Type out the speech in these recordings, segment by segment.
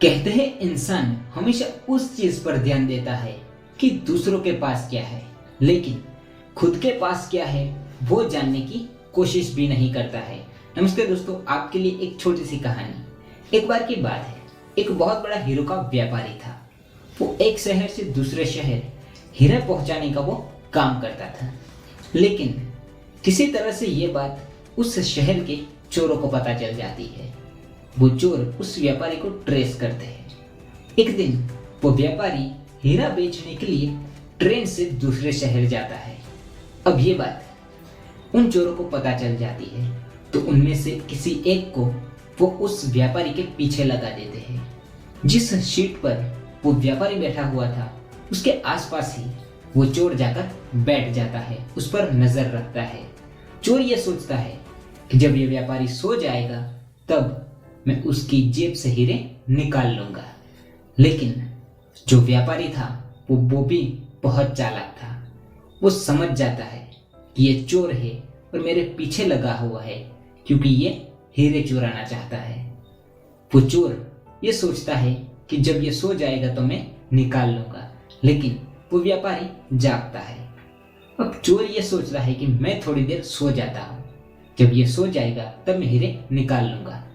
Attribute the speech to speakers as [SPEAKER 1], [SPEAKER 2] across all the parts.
[SPEAKER 1] कहते हैं इंसान हमेशा उस चीज पर ध्यान देता है कि दूसरों के पास क्या है, लेकिन खुद के पास क्या है वो जानने की कोशिश भी नहीं करता है। नमस्ते दोस्तों, आपके लिए एक छोटी सी कहानी। एक बार की बात है, एक बहुत बड़ा हीरो का व्यापारी था। वो एक शहर से दूसरे शहर हीरा पहुंचाने का वो काम करता था, लेकिन किसी तरह से ये बात उस शहर के चोरों को पता चल जाती है। वो चोर उस व्यापारी को ट्रेस करते हैं। एक दिन वो व्यापारी हीरा बेचने के लिए ट्रेन से दूसरे शहर जाता है। अब ये बात उन चोरों को पता चल जाती है, तो उनमें से किसी एक को वो उस व्यापारी के पीछे लगा देते हैं। जिस सीट पर वो व्यापारी बैठा हुआ था उसके आसपास ही वो चोर जाकर बैठ जाता है, उस पर नजर रखता है। चोर ये सोचता है कि जब ये व्यापारी सो जाएगा तब मैं उसकी जेब से हीरे निकाल लूंगा। लेकिन जो व्यापारी था वो भी बहुत चालाक था। वो समझ जाता है कि ये चोर है और मेरे पीछे लगा हुआ है क्योंकि ये हीरे चुराना चाहता है। वो चोर ये सोचता है कि जब ये सो जाएगा तो मैं निकाल लूंगा, लेकिन वो व्यापारी जागता है। अब चोर ये सोच रहा है कि मैं थोड़ी देर सो जाता हूँ, जब ये सो जाएगा तब मैं हीरे निकाल लूंगा।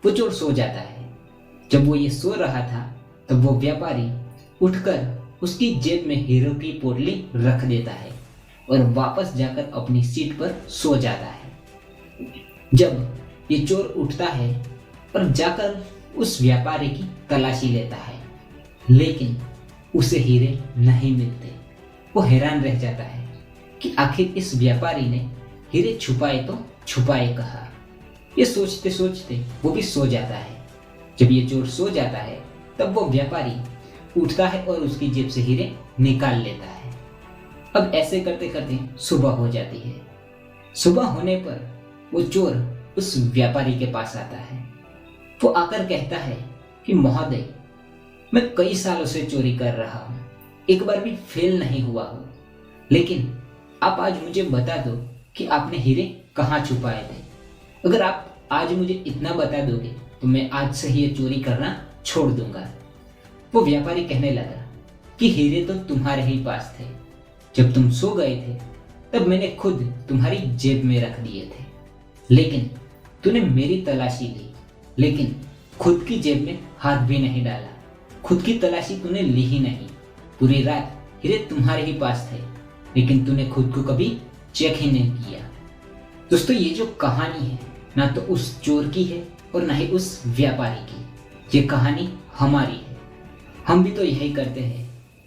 [SPEAKER 1] वो चोर सो जाता है। जब वो ये सो रहा था तब वो व्यापारी उठकर उसकी जेब में हीरो की पोटली रख देता है और वापस जाकर अपनी सीट पर सो जाता है। जब ये चोर उठता है और जाकर उस व्यापारी की तलाशी लेता है, लेकिन उसे हीरे नहीं मिलते। वो हैरान रह जाता है कि आखिर इस व्यापारी ने हीरे छुपाए तो छुपाए कहाँ। ये सोचते सोचते वो भी सो जाता है। जब ये चोर सो जाता है तब वो व्यापारी उठता है और उसकी जेब से हीरे निकाल लेता है। अब ऐसे करते करते सुबह हो जाती है। सुबह होने पर वो चोर उस व्यापारी के पास आता है। वो आकर कहता है कि महोदय, मैं कई सालों से चोरी कर रहा हूँ, एक बार भी फेल नहीं हुआ हूँ, लेकिन आप आज मुझे बता दो कि आपने हीरे कहाँ छुपाए थे। अगर आप आज मुझे इतना बता दोगे तो मैं आज से ही ये चोरी करना छोड़ दूंगा। वो व्यापारी कहने लगा कि हीरे तो तुम्हारे ही पास थे। जब तुम सो गए थे तब मैंने खुद तुम्हारी जेब में रख दिए थे, लेकिन तूने मेरी तलाशी ली, लेकिन खुद की जेब में हाथ भी नहीं डाला। खुद की तलाशी तूने ली ही नहीं। पूरी रात हीरे तुम्हारे ही पास थे, लेकिन तूने खुद को कभी चेक ही नहीं किया। दोस्तों, ये जो कहानी है ना तो उस चोर की है और ना ही उस व्यापारी की। ये कहानी हमारी है। हम भी तो यही करते हैं।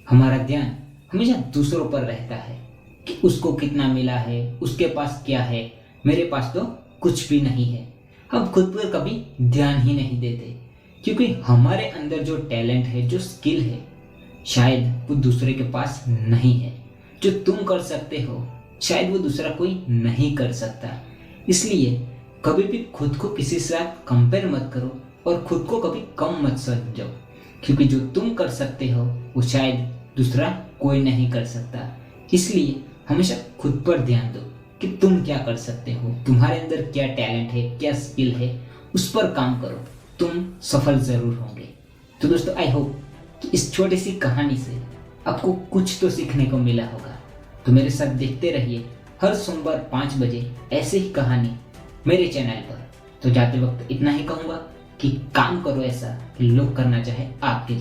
[SPEAKER 1] हमारा ध्यान हमेशा दूसरों पर रहता है कि उसको कितना मिला है, उसके पास क्या है, मेरे पास तो कुछ भी नहीं है। हम खुद पर कभी ध्यान ही नहीं देते, क्योंकि हमारे अंदर जो टैलेंट है, जो स्किल है, शायद वो दूसरे के पास नहीं है। जो तुम कर सकते हो शायद वो दूसरा कोई नहीं कर सकता। इसलिए कभी भी खुद को किसी से साथ कंपेयर मत करो और खुद को कभी कम मत समझो, क्योंकि जो तुम कर सकते हो वो शायद दूसरा कोई नहीं कर सकता। इसलिए हमेशा खुद पर ध्यान दो कि तुम क्या कर सकते हो, तुम्हारे अंदर क्या टैलेंट है, क्या स्किल है, उस पर काम करो, तुम सफल जरूर होंगे। तो दोस्तों, आई होप कि इस छोटी सी कहानी से आपको कुछ तो सीखने को मिला होगा। तो मेरे साथ देखते रहिए हर सोमवार 5 बजे ऐसे ही कहानी मेरे चैनल पर। तो जाते वक्त इतना ही कहूँगा कि काम करो ऐसा कि लोग करना चाहे आपके